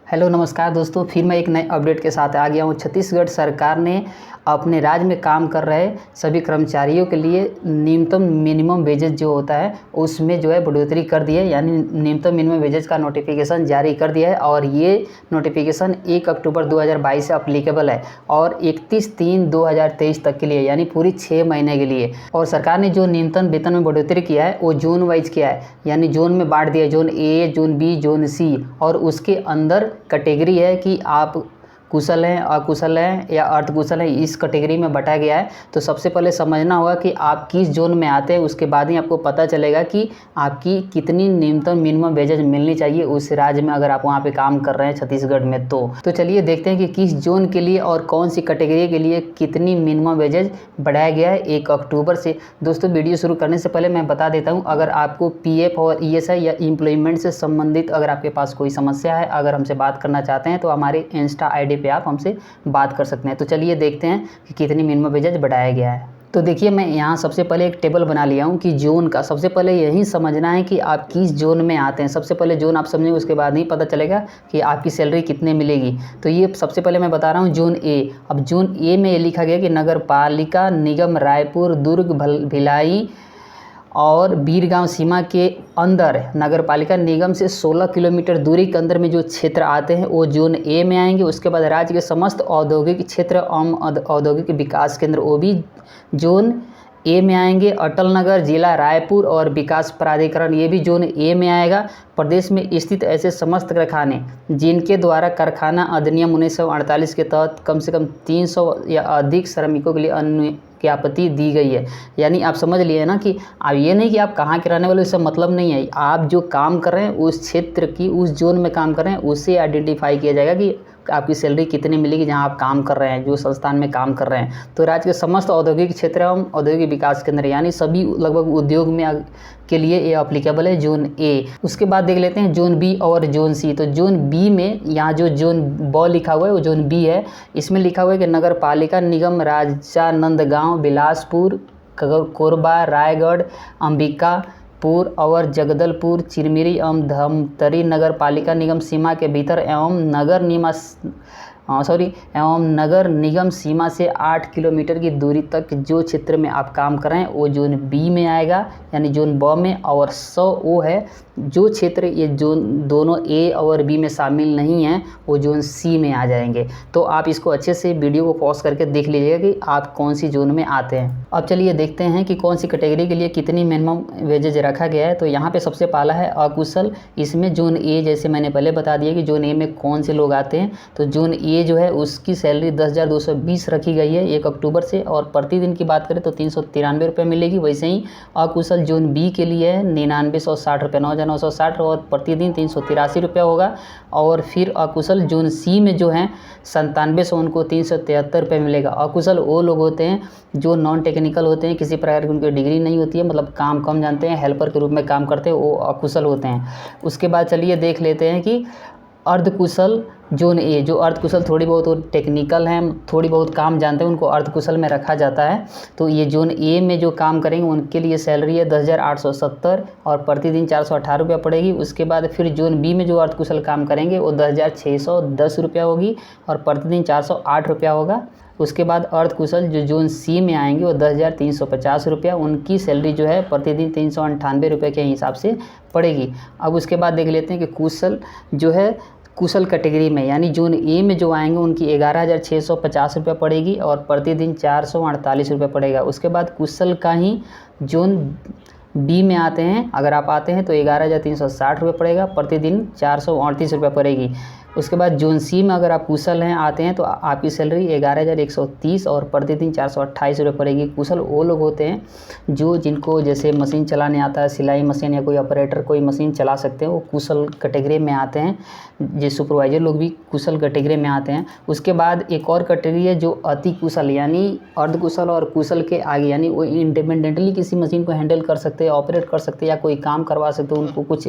Hello नमस्कार दोस्तों, फिर मैं एक नए अपडेट के साथ आ गया हूँ। छत्तीसगढ़ सरकार ने अपने राज्य में काम कर रहे सभी कर्मचारियों के लिए न्यूनतम मिनिमम वेजेस जो होता है उसमें जो है बढ़ोतरी कर दी है, यानी न्यूनतम मिनिमम वेजेस का नोटिफिकेशन जारी कर दिया है। और ये नोटिफिकेशन 1 अक्टूबर 2022 से अप्लीकेबल है और 31/3/2023 तक के लिए, यानी पूरी 6 महीने के लिए। और सरकार ने जो न्यूनतम वेतन में बढ़ोतरी किया है वो जोन वाइज किया है, यानी जोन में बांट दिया है, zone A, zone B, zone C. और उसके अंदर कैटेगरी है कि आप कुशल हैं, अकुशल हैं या अर्धकुशल हैं, इस कैटेगरी में बटा गया है। तो सबसे पहले समझना होगा कि आप किस जोन में आते हैं, उसके बाद ही आपको पता चलेगा कि आपकी कितनी न्यूनतम मिनिमम वेजेज मिलनी चाहिए उस राज्य में, अगर आप वहाँ पे काम कर रहे हैं छत्तीसगढ़ में। तो चलिए देखते हैं कि किस जोन के लिए और कौन सी कैटेगरी के लिए कितनी मिनिमम वेजेज बढ़ाया गया है 1 अक्टूबर से। दोस्तों, वीडियो शुरू करने से पहले मैं बता देता हूँ, अगर आपको पीएफ और ईएसआई या एम्प्लॉयमेंट से संबंधित अगर आपके पास कोई समस्या है, अगर हमसे बात करना चाहते हैं, तो हमारे इंस्टा आईडी पे आप हमसे बात कर सकते हैं। तो चलिए देखते हैं कि कितनी मिनिमम वेजेज बढ़ाया गया है। तो देखिए, मैं यहाँ सबसे पहले एक टेबल बना लिया हूँ कि जोन का। सबसे पहले यही समझना है कि आप किस जोन में आते हैं। सबसे पहले जोन आप समझेंगे, उसके बाद नहीं पता चलेगा कि आपकी सैलरी कितने मिलेगी। तो ये सबसे पहले मैं बता रहा हूँ जोन ए। अब जोन ए में ये लिखा गया कि नगर पालिका निगम रायपुर, दुर्ग, भिलाई और बीरगांव सीमा के अंदर नगर पालिका निगम से 16 किलोमीटर दूरी के अंदर में जो क्षेत्र आते हैं वो जोन ए में आएंगे। उसके बाद राज्य के समस्त औद्योगिक क्षेत्र एवं औद्योगिक विकास केंद्र वो भी जोन ए में आएंगे। अटल नगर, जिला रायपुर और विकास प्राधिकरण ये भी जोन ए में आएगा। प्रदेश में स्थित ऐसे समस्त कारखाने जिनके द्वारा कारखाना अधिनियम 1948 के तहत कम से कम 300 या अधिक श्रमिकों के लिए अनुज्ञापति दी गई है। यानी आप समझ लिए ना कि अब ये नहीं कि आप कहाँ के रहने वाले, इससे मतलब नहीं है। आप जो काम कर रहे हैं उस क्षेत्र की, उस जोन में काम कर रहे हैं, उससे आइडेंटिफाई किया जाएगा कि आपकी सैलरी कितनी मिलेगी जहां आप काम कर रहे हैं, जो संस्थान में काम कर रहे हैं। तो राज्य के समस्त औद्योगिक क्षेत्र एवं औद्योगिक विकास केंद्र यानी सभी लगभग उद्योग में के लिए ये अप्लीकेबल है जोन ए। उसके बाद देख लेते हैं जोन बी और जोन सी। तो जोन बी में यहाँ जो जोन ब लिखा हुआ है वो जोन बी है। इसमें लिखा हुआ है कि नगर पालिका निगम राजानंदगांव, बिलासपुर, कोरबा, रायगढ़, अंबिकापुर और जगदलपुर, चिरमिरी एवं धमतरी नगर पालिका निगम सीमा के भीतर एवं नगर निगम सीमा से 8 किलोमीटर की दूरी तक जो क्षेत्र में आप काम कर रहे हैं वो जोन बी में आएगा, यानी जोन ब में। और 100 वो है जो क्षेत्र ये जोन दोनों ए और बी में शामिल नहीं हैं, वो जोन सी में आ जाएंगे। तो आप इसको अच्छे से वीडियो को पॉज करके देख लीजिएगा कि आप कौन सी जोन में आते हैं। अब चलिए देखते हैं कि कौन सी कैटेगरी के लिए कितनी मिनिमम वेजेज रखा गया है। तो यहाँ पे सबसे पहला है अकुशल। इसमें जोन ए, जैसे मैंने पहले बता दिया कि जोन ए में कौन से लोग आते हैं। तो जोन ए जो है उसकी सैलरी 10,220 रखी गई है 1 अक्टूबर से, और प्रतिदिन की बात करें तो 393 रुपये मिलेगी। वैसे ही अकुशल जोन बी के लिए है 9960 रुपये, 9,960, और प्रतिदिन 383 रुपये होगा। और फिर अकुशल जोन सी में जो है 9700, उनको 373 रुपये मिलेगा। अकुशल वो लोग होते हैं जो नॉन टेक्निकल होते हैं, किसी प्रकार की उनकी डिग्री नहीं होती है, मतलब काम कम जानते हैं, हेल्पर के रूप में काम करते हैं, वो अकुशल होते हैं। उसके बाद चलिए देख लेते हैं कि अर्धकुशल जोन ए। जो अर्धकुशल थोड़ी बहुत टेक्निकल हैं, थोड़ी बहुत काम जानते हैं, उनको अर्धकुशल में रखा जाता है। तो ये जोन ए में जो काम करेंगे उनके लिए सैलरी है 10,870 और प्रतिदिन 418 रुपये पड़ेगी। उसके बाद फिर जोन बी में जो अर्धकुशल काम करेंगे वो 10,610 रुपया होगी और प्रतिदिन 408 रुपया होगा। उसके बाद अर्धकुशल जो जोन सी में आएंगे वो 10,350 रुपया, उनकी सैलरी जो है प्रतिदिन 398 रुपये के हिसाब से पड़ेगी। अब उसके बाद देख लेते हैं कि कुशल जो है कुशल कैटेगरी में, यानी जोन ए में जो आएंगे उनकी 11,650 रुपये पड़ेगी और प्रतिदिन 448 रुपये पड़ेगा। उसके बाद कुशल का ही जोन बी में आते हैं, अगर आप आते हैं तो 11,360 रुपये पड़ेगा, प्रतिदिन 438 रुपये पड़ेगी। उसके बाद जोन सी में अगर आप कुशल हैं आते हैं तो आपकी सैलरी 11,130 और प्रतिदिन 428 रुपये पड़ेगी। कुशल वो लोग होते हैं जो जिनको जैसे मशीन चलाने आता है, सिलाई मशीन या कोई ऑपरेटर कोई मशीन चला सकते हैं, वो कुशल कैटेगरी में आते हैं। जो सुपरवाइजर लोग भी कुशल कैटेगरी में आते हैं। उसके बाद एक और कैटेगरी है जो अति कुशल, यानी अर्धकुशल और कुशल के आगे, यानी वो इंडिपेंडेंटली किसी मशीन को हैंडल कर सकते हैं, ऑपरेट कर सकते हैं या कोई काम करवा सकते हैं। उनको कुछ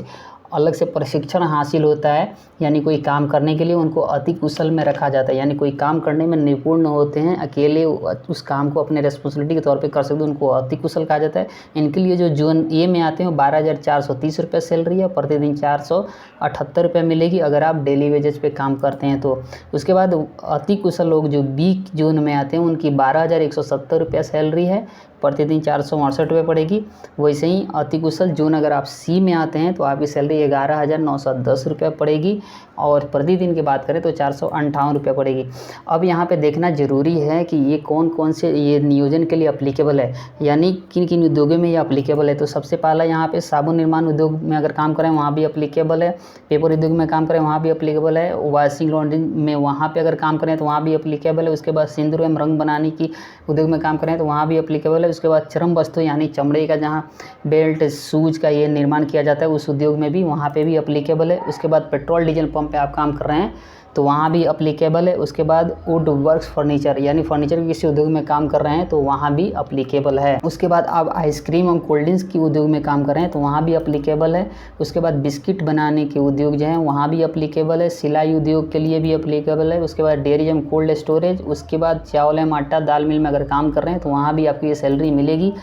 अलग से प्रशिक्षण हासिल होता है, यानी कोई काम करने के लिए उनको अति कुशल में रखा जाता है, यानी कोई काम करने में निपुण होते हैं, अकेले उस काम को अपने रिस्पॉन्सिबिलिटी के तौर पे कर सकते हैं, उनको अति कुशल कहा जाता है। इनके लिए जो जोन ए में आते हैं वो 12,430 रुपये सैलरी है, प्रतिदिन 478 रुपये मिलेगी अगर आप डेली वेजेस पे काम करते हैं तो। उसके बाद अति कुशल लोग जो बी जोन में आते हैं उनकी 12,170 रुपये सैलरी है, प्रतिदिन 468 रुपये पड़ेगी। वैसे ही अति कुशल जोन अगर आप सी में आते हैं तो आपकी सैलरी 11,910 रुपये पड़ेगी और प्रतिदिन की बात करें तो 458 रुपये पड़ेगी। अब यहाँ पे देखना ज़रूरी है कि ये कौन कौन से ये नियोजन के लिए अप्लीकेबल है, यानी किन किन उद्योगों में ये अप्लीकेबल है। तो सबसे पहला यहाँ पे साबुन निर्माण उद्योग में अगर काम करें वहाँ भी अप्लीकेबल है, पेपर उद्योग में काम करें वहाँ भी अप्लीकेबल है, वॉशिंग लॉन्ड्री में वहाँ पे अगर काम करें तो वहाँ भी अप्लीकेबल है। उसके बाद सिंदूर एवं रंग बनाने की उद्योग में काम करें तो वहाँ भी अप्लीकेबल है। उसके बाद चर्म वस्तु यानी चमड़े का जहाँ बेल्ट शूज का ये निर्माण किया जाता है उस उद्योग में भी वहाँ पे भी अप्लीकेबल है। उसके बाद पेट्रोल डीजल पंप पे आप काम कर रहे हैं तो वहाँ भी अप्लीकेबल है। उसके बाद वुड वर्क्स फर्नीचर यानी फर्नीचर के किसी उद्योग में काम कर रहे हैं तो वहाँ भी अप्लीकेबल है। उसके बाद आप आइसक्रीम और कोल्ड ड्रिंक्स की उद्योग में काम कर रहे हैं तो वहाँ भी अप्लीकेबल है। उसके बाद बिस्किट बनाने के उद्योग जो हैं वहाँ भी अप्लीकेबल है, सिलाई उद्योग के लिए भी अप्लीकेबल है। उसके बाद डेयरी एवं कोल्ड स्टोरेज, उसके बाद चावल एवं आटा दाल मिल में अगर काम कर रहे हैं तो वहाँ भी आपको ये सैलरी मिलेगी।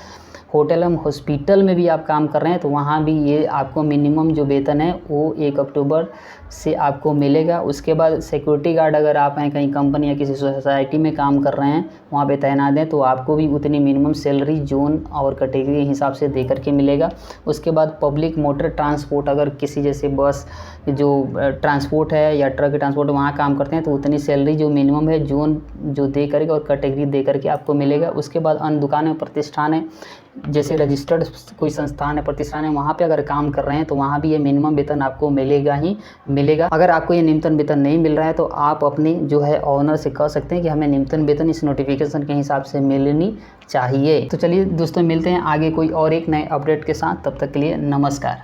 होटल एवं हॉस्पिटल में भी आप काम कर रहे हैं तो वहाँ भी ये आपको मिनिमम जो वेतन है वो 1 अक्टूबर से आपको मिलेगा। उसके बाद सिक्योरिटी गार्ड अगर आप हैं कहीं कंपनी या किसी सोसाइटी में काम कर रहे हैं वहाँ पे तैनात हैं तो आपको भी उतनी मिनिमम सैलरी जोन और कैटेगरी के हिसाब से दे करके मिलेगा। उसके बाद पब्लिक मोटर ट्रांसपोर्ट अगर किसी जैसे बस जो ट्रांसपोर्ट है या ट्रक ट्रांसपोर्ट वहाँ काम करते हैं तो उतनी सैलरी जो मिनिमम है जोन जो दे करके और कैटेगरी दे करके आपको मिलेगा। उसके बाद अन्य दुकान में प्रतिष्ठान है जैसे रजिस्टर्ड कोई संस्थान है प्रतिष्ठान है वहाँ पे अगर काम कर रहे हैं तो वहाँ भी ये मिनिमम वेतन आपको मिलेगा ही मिलेगा। अगर आपको ये न्यूनतम वेतन नहीं मिल रहा है तो आप अपने जो है ऑनर से कह सकते हैं कि हमें न्यूनतम वेतन इस नोटिफिकेशन के हिसाब से मिलनी चाहिए। तो चलिए दोस्तों मिलते हैं आगे कोई और एक नए अपडेट के साथ, तब तक के लिए नमस्कार।